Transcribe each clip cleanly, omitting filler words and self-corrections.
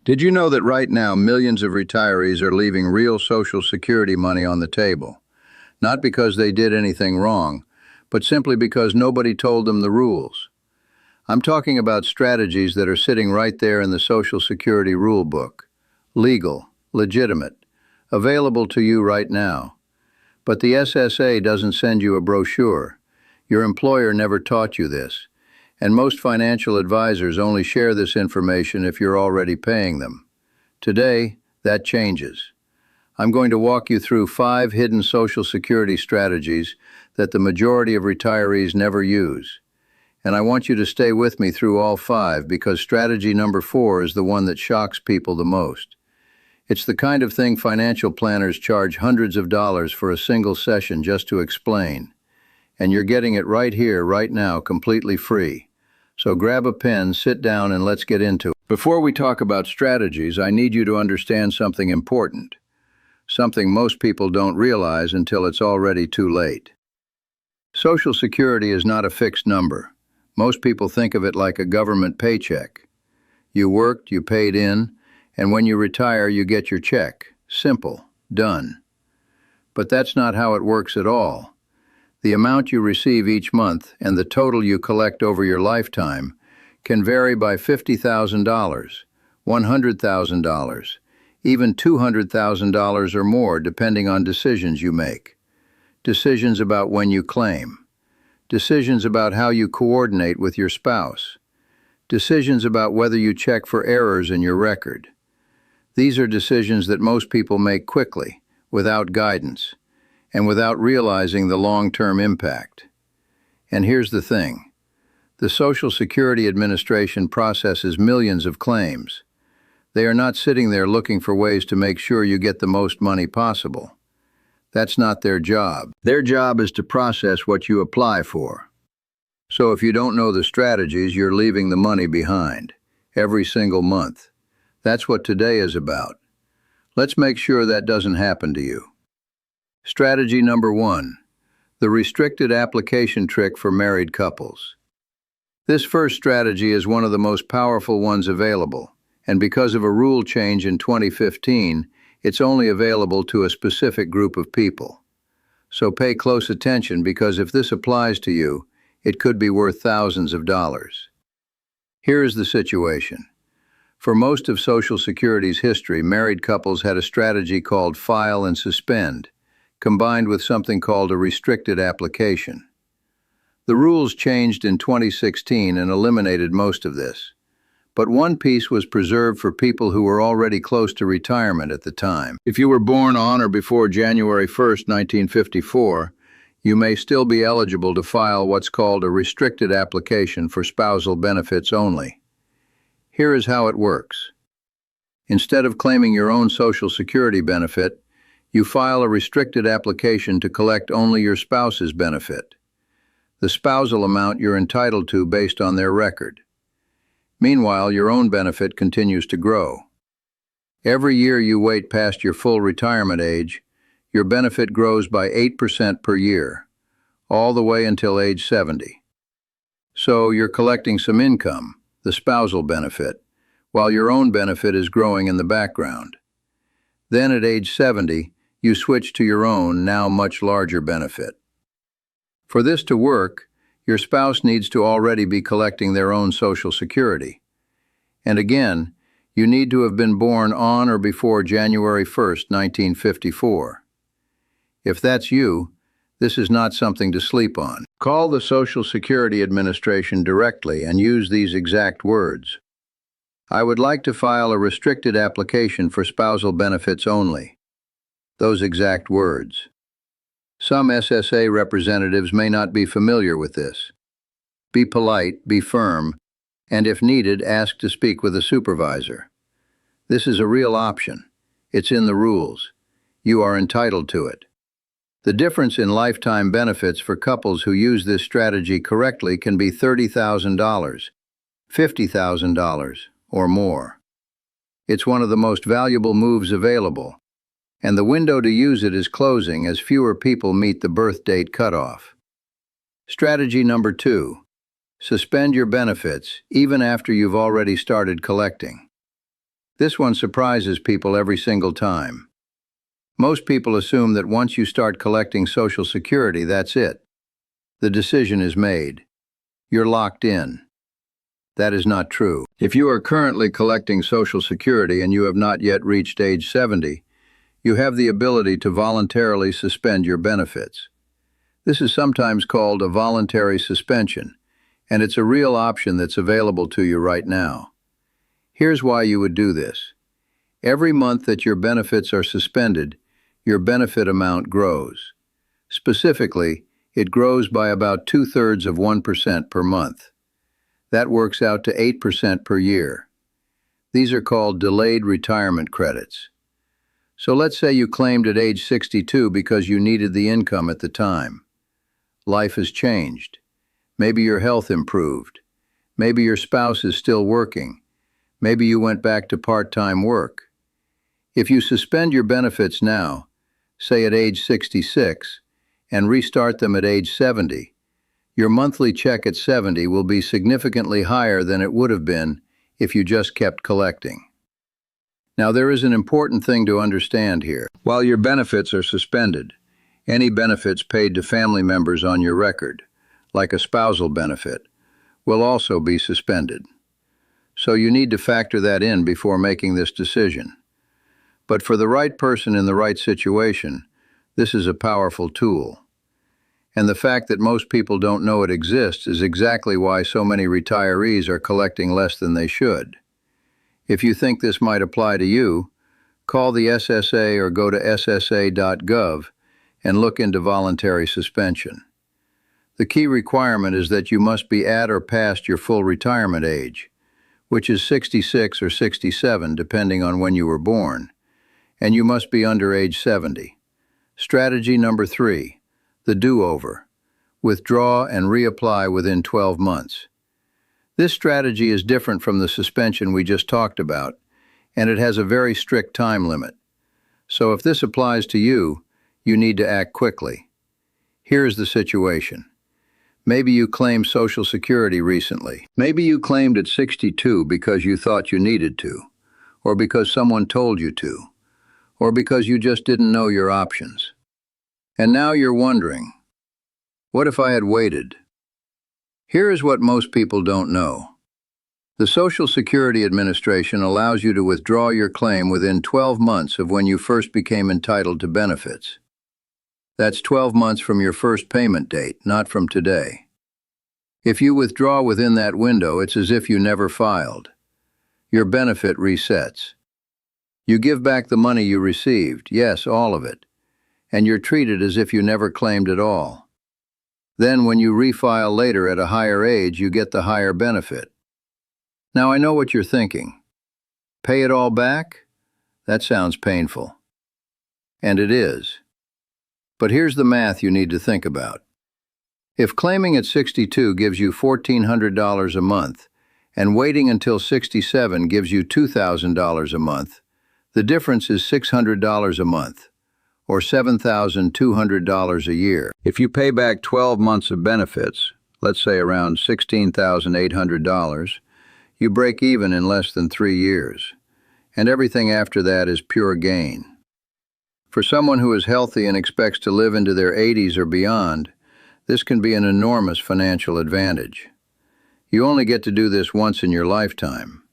Did you know that right now millions of retirees are leaving real Social Security money on the table? Not because they did anything wrong, but simply because nobody told them the rules. I'm talking about strategies that are sitting right there in the Social Security rule book. Legal, legitimate, available to you right now. But the SSA doesn't send you a brochure. Your employer never taught you this. And most financial advisors only share this information if you're already paying them. Today, that changes. I'm going to walk you through 5 hidden Social Security strategies that the majority of retirees never use. And I want you to stay with me through all 5 because strategy number 4 is the one that shocks people the most. It's the kind of thing financial planners charge hundreds of dollars for a single session just to explain. And you're getting it right here, right now, completely free. So grab a pen, sit down, and let's get into it. Before we talk about strategies, I need you to understand something important. Something most people don't realize until it's already too late. Social Security is not a fixed number. Most people think of it like a government paycheck. You worked, you paid in, and when you retire, you get your check. Simple. Done. But that's not how it works at all. The amount you receive each month and the total you collect over your lifetime can vary by $50,000, $100,000, even $200,000 or more depending on decisions you make. Decisions about when you claim. Decisions about how you coordinate with your spouse. Decisions about whether you check for errors in your record. These are decisions that most people make quickly, without guidance, and without realizing the long-term impact. And here's the thing. The Social Security Administration processes millions of claims. They are not sitting there looking for ways to make sure you get the most money possible. That's not their job. Their job is to process what you apply for. So if you don't know the strategies, you're leaving the money behind, every single month. That's what today is about. Let's make sure that doesn't happen to you. Strategy number 1, the restricted application trick for married couples. This first strategy is one of the most powerful ones available, and because of a rule change in 2015, it's only available to a specific group of people. So pay close attention because if this applies to you, it could be worth thousands of dollars. Here is the situation. For most of Social Security's history, married couples had a strategy called file and suspend, combined with something called a restricted application. The rules changed in 2016 and eliminated most of this. But one piece was preserved for people who were already close to retirement at the time. If you were born on or before January 1st, 1954, you may still be eligible to file what's called a restricted application for spousal benefits only. Here is how it works. Instead of claiming your own Social Security benefit, you file a restricted application to collect only your spouse's benefit, the spousal amount you're entitled to based on their record. Meanwhile, your own benefit continues to grow. Every year you wait past your full retirement age, your benefit grows by 8% per year, all the way until age 70. So you're collecting some income, the spousal benefit, while your own benefit is growing in the background. Then at age 70, you switch to your own, now much larger benefit. For this to work, your spouse needs to already be collecting their own Social Security. And again, you need to have been born on or before January 1st, 1954. If that's you, this is not something to sleep on. Call the Social Security Administration directly and use these exact words. I would like to file a restricted application for spousal benefits only. Those exact words. Some SSA representatives may not be familiar with this. Be polite, be firm, and if needed, ask to speak with a supervisor. This is a real option. It's in the rules. You are entitled to it. The difference in lifetime benefits for couples who use this strategy correctly can be $30,000, $50,000, or more. It's one of the most valuable moves available, and the window to use it is closing as fewer people meet the birth date cutoff. Strategy number 2. Suspend your benefits even after you've already started collecting. This one surprises people every single time. Most people assume that once you start collecting Social Security, that's it. The decision is made. You're locked in. That is not true. If you are currently collecting Social Security and you have not yet reached age 70, you have the ability to voluntarily suspend your benefits. This is sometimes called a voluntary suspension, and it's a real option that's available to you right now. Here's why you would do this. Every month that your benefits are suspended, your benefit amount grows. Specifically, it grows by about 0.2% per month. That works out to 8% per year. These are called delayed retirement credits. So let's say you claimed at age 62 because you needed the income at the time. Life has changed. Maybe your health improved. Maybe your spouse is still working. Maybe you went back to part-time work. If you suspend your benefits now, say at age 66, and restart them at age 70, your monthly check at 70 will be significantly higher than it would have been if you just kept collecting. Now, there is an important thing to understand here. While your benefits are suspended, any benefits paid to family members on your record, like a spousal benefit, will also be suspended. So you need to factor that in before making this decision. But for the right person in the right situation, this is a powerful tool. And the fact that most people don't know it exists is exactly why so many retirees are collecting less than they should. If you think this might apply to you, call the SSA or go to ssa.gov and look into voluntary suspension. The key requirement is that you must be at or past your full retirement age, which is 66 or 67 depending on when you were born, and you must be under age 70. Strategy number 3. The do-over. Withdraw and reapply within 12 months. This strategy is different from the suspension we just talked about, and it has a very strict time limit. So if this applies to you, you need to act quickly. Here's the situation. Maybe you claimed Social Security recently. Maybe you claimed at 62 because you thought you needed to, or because someone told you to, or because you just didn't know your options. And now you're wondering, what if I had waited? Here is what most people don't know. The Social Security Administration allows you to withdraw your claim within 12 months of when you first became entitled to benefits. That's 12 months from your first payment date, not from today. If you withdraw within that window, it's as if you never filed. Your benefit resets. You give back the money you received, yes, all of it, and you're treated as if you never claimed at all. Then when you refile later at a higher age, you get the higher benefit. Now I know what you're thinking. Pay it all back? That sounds painful. And it is. But here's the math you need to think about. If claiming at 62 gives you $1,400 a month, and waiting until 67 gives you $2,000 a month, the difference is $600 a month, or $7,200 a year. If you pay back 12 months of benefits, let's say around $16,800, you break even in less than 3 years, and everything after that is pure gain. For someone who is healthy and expects to live into their 80s or beyond, this can be an enormous financial advantage. You only get to do this once in your lifetime.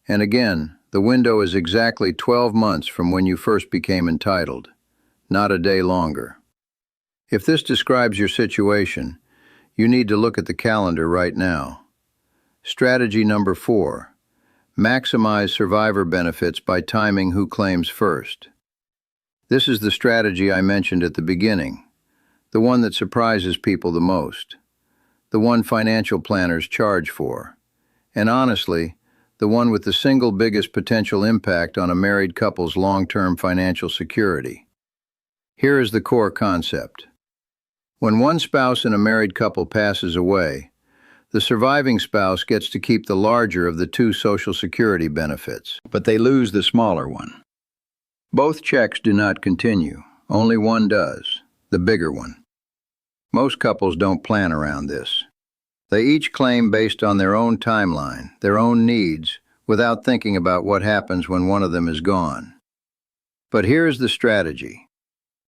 And again, the window is exactly 12 months from when you first became entitled, not a day longer. If this describes your situation, you need to look at the calendar right now. Strategy number 4. Maximize survivor benefits by timing who claims first. This is the strategy I mentioned at the beginning, the one that surprises people the most, the one financial planners charge for, and honestly, the one with the single biggest potential impact on a married couple's long-term financial security. Here is the core concept. When one spouse in a married couple passes away, the surviving spouse gets to keep the larger of the two Social Security benefits, but they lose the smaller one. Both checks do not continue, only one does, the bigger one. Most couples don't plan around this. They each claim based on their own timeline, their own needs, without thinking about what happens when one of them is gone. But here's the strategy.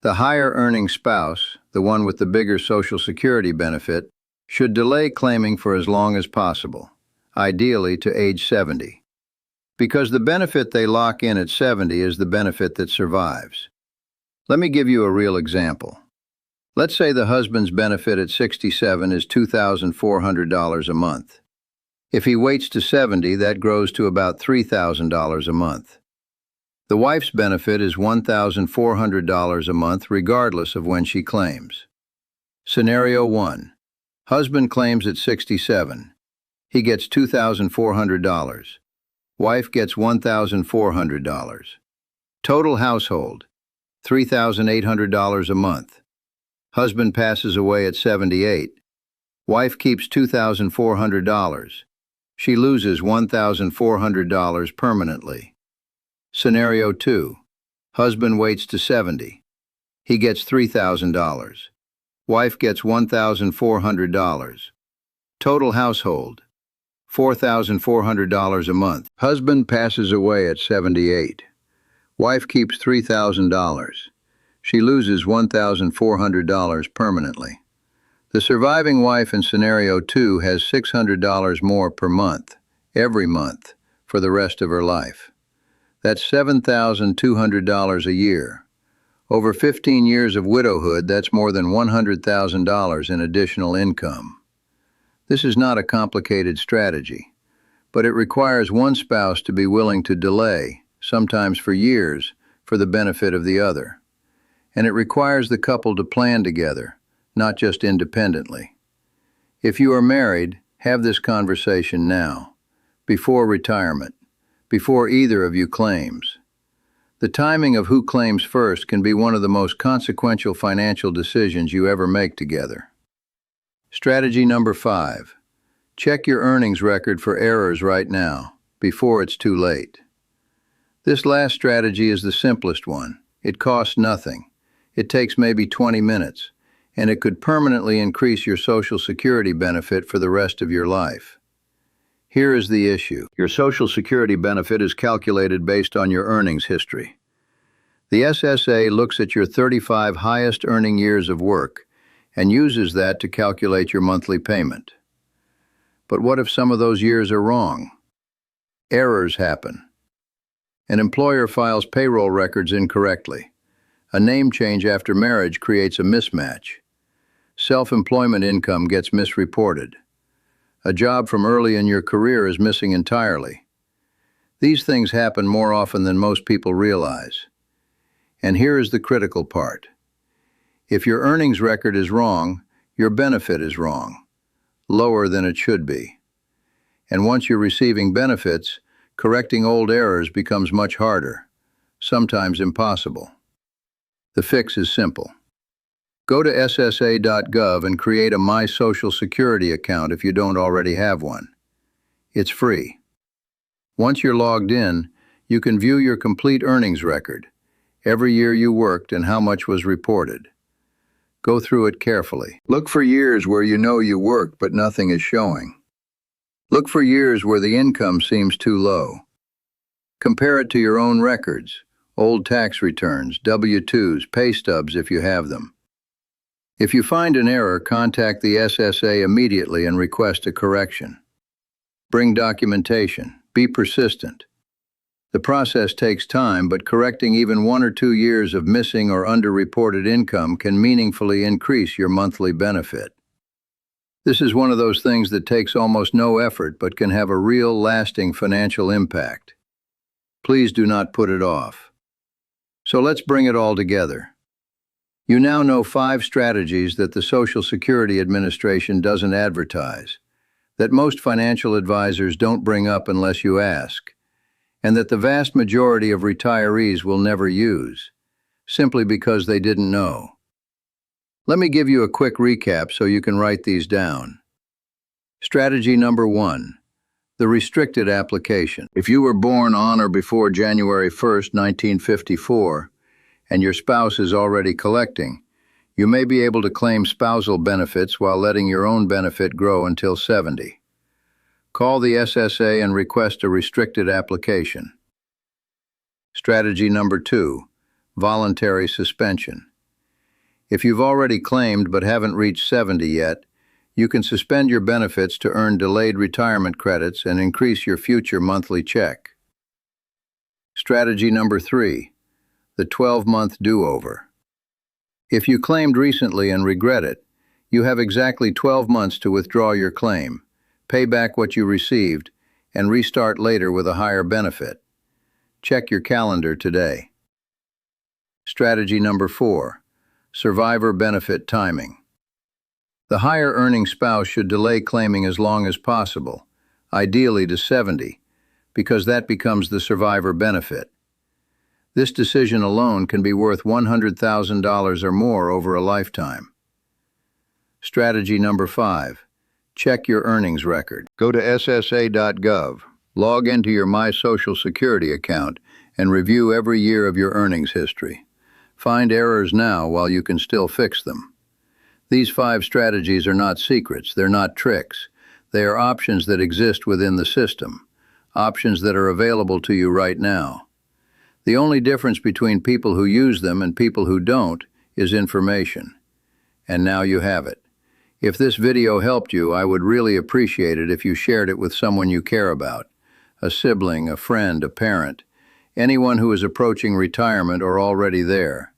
The higher earning spouse, the one with the bigger Social Security benefit, should delay claiming for as long as possible, ideally to age 70. Because the benefit they lock in at 70 is the benefit that survives. Let me give you a real example. Let's say the husband's benefit at 67 is $2,400 a month. If he waits to 70, that grows to about $3,000 a month. The wife's benefit is $1,400 a month regardless of when she claims. Scenario 1. Husband claims at 67. He gets $2,400. Wife gets $1,400. Total household, $3,800 a month. Husband passes away at 78. Wife keeps $2,400. She loses $1,400 permanently. Scenario 2. Husband waits to 70. He gets $3,000. Wife gets $1,400. Total household, $4,400 a month. Husband passes away at 78. Wife keeps $3,000. She loses $1,400 permanently. The surviving wife in scenario 2 has $600 more per month, every month, for the rest of her life. That's $7,200 a year. Over 15 years of widowhood, that's more than $100,000 in additional income. This is not a complicated strategy, but it requires one spouse to be willing to delay, sometimes for years, for the benefit of the other. And it requires the couple to plan together, not just independently. If you are married, have this conversation now, before retirement, before either of you claims. The timing of who claims first can be one of the most consequential financial decisions you ever make together. Strategy number 5. Check your earnings record for errors right now, before it's too late. This last strategy is the simplest one. It costs nothing. It takes maybe 20 minutes. And it could permanently increase your Social Security benefit for the rest of your life. Here is the issue. Your Social Security benefit is calculated based on your earnings history. The SSA looks at your 35 highest earning years of work and uses that to calculate your monthly payment. But what if some of those years are wrong? Errors happen. An employer files payroll records incorrectly. A name change after marriage creates a mismatch. Self-employment income gets misreported. A job from early in your career is missing entirely. These things happen more often than most people realize. And here is the critical part. If your earnings record is wrong, your benefit is wrong, lower than it should be. And once you're receiving benefits, correcting old errors becomes much harder, sometimes impossible. The fix is simple. Go to ssa.gov and create a My Social Security account if you don't already have one. It's free. Once you're logged in, you can view your complete earnings record, every year you worked and how much was reported. Go through it carefully. Look for years where you know you worked but nothing is showing. Look for years where the income seems too low. Compare it to your own records, old tax returns, W-2s, pay stubs if you have them. If you find an error, contact the SSA immediately and request a correction. Bring documentation. Be persistent. The process takes time, but correcting even 1 or 2 years of missing or underreported income can meaningfully increase your monthly benefit. This is one of those things that takes almost no effort but can have a real, lasting financial impact. Please do not put it off. So let's bring it all together. You now know 5 strategies that the Social Security Administration doesn't advertise, that most financial advisors don't bring up unless you ask, and that the vast majority of retirees will never use, simply because they didn't know. Let me give you a quick recap so you can write these down. Strategy number 1, the restricted application. If you were born on or before January 1st, 1954, and your spouse is already collecting, you may be able to claim spousal benefits while letting your own benefit grow until 70. Call the SSA and request a restricted application. Strategy number 2, voluntary suspension. If you've already claimed but haven't reached 70 yet, you can suspend your benefits to earn delayed retirement credits and increase your future monthly check. Strategy number 3, the 12-month do-over. If you claimed recently and regret it, you have exactly 12 months to withdraw your claim, pay back what you received, and restart later with a higher benefit. Check your calendar today. Strategy number 4, survivor benefit timing. The higher-earning spouse should delay claiming as long as possible, ideally to 70, because that becomes the survivor benefit. This decision alone can be worth $100,000 or more over a lifetime. Strategy number 5, check your earnings record. Go to ssa.gov, log into your My Social Security account, and review every year of your earnings history. Find errors now while you can still fix them. These 5 strategies are not secrets, they're not tricks. They are options that exist within the system, options that are available to you right now. The only difference between people who use them and people who don't is information. And now you have it. If this video helped you, I would really appreciate it if you shared it with someone you care about, a sibling, a friend, a parent, anyone who is approaching retirement or already there.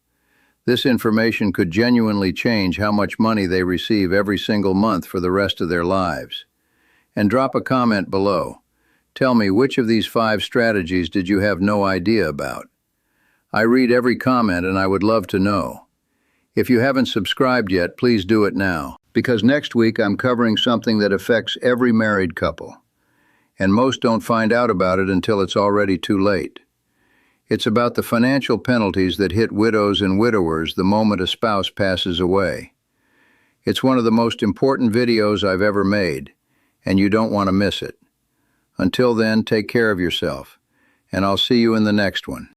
This information could genuinely change how much money they receive every single month for the rest of their lives. And drop a comment below. Tell me, which of these 5 strategies did you have no idea about? I read every comment and I would love to know. If you haven't subscribed yet, please do it now, because next week I'm covering something that affects every married couple. And most don't find out about it until it's already too late. It's about the financial penalties that hit widows and widowers the moment a spouse passes away. It's one of the most important videos I've ever made, and you don't want to miss it. Until then, take care of yourself, and I'll see you in the next one.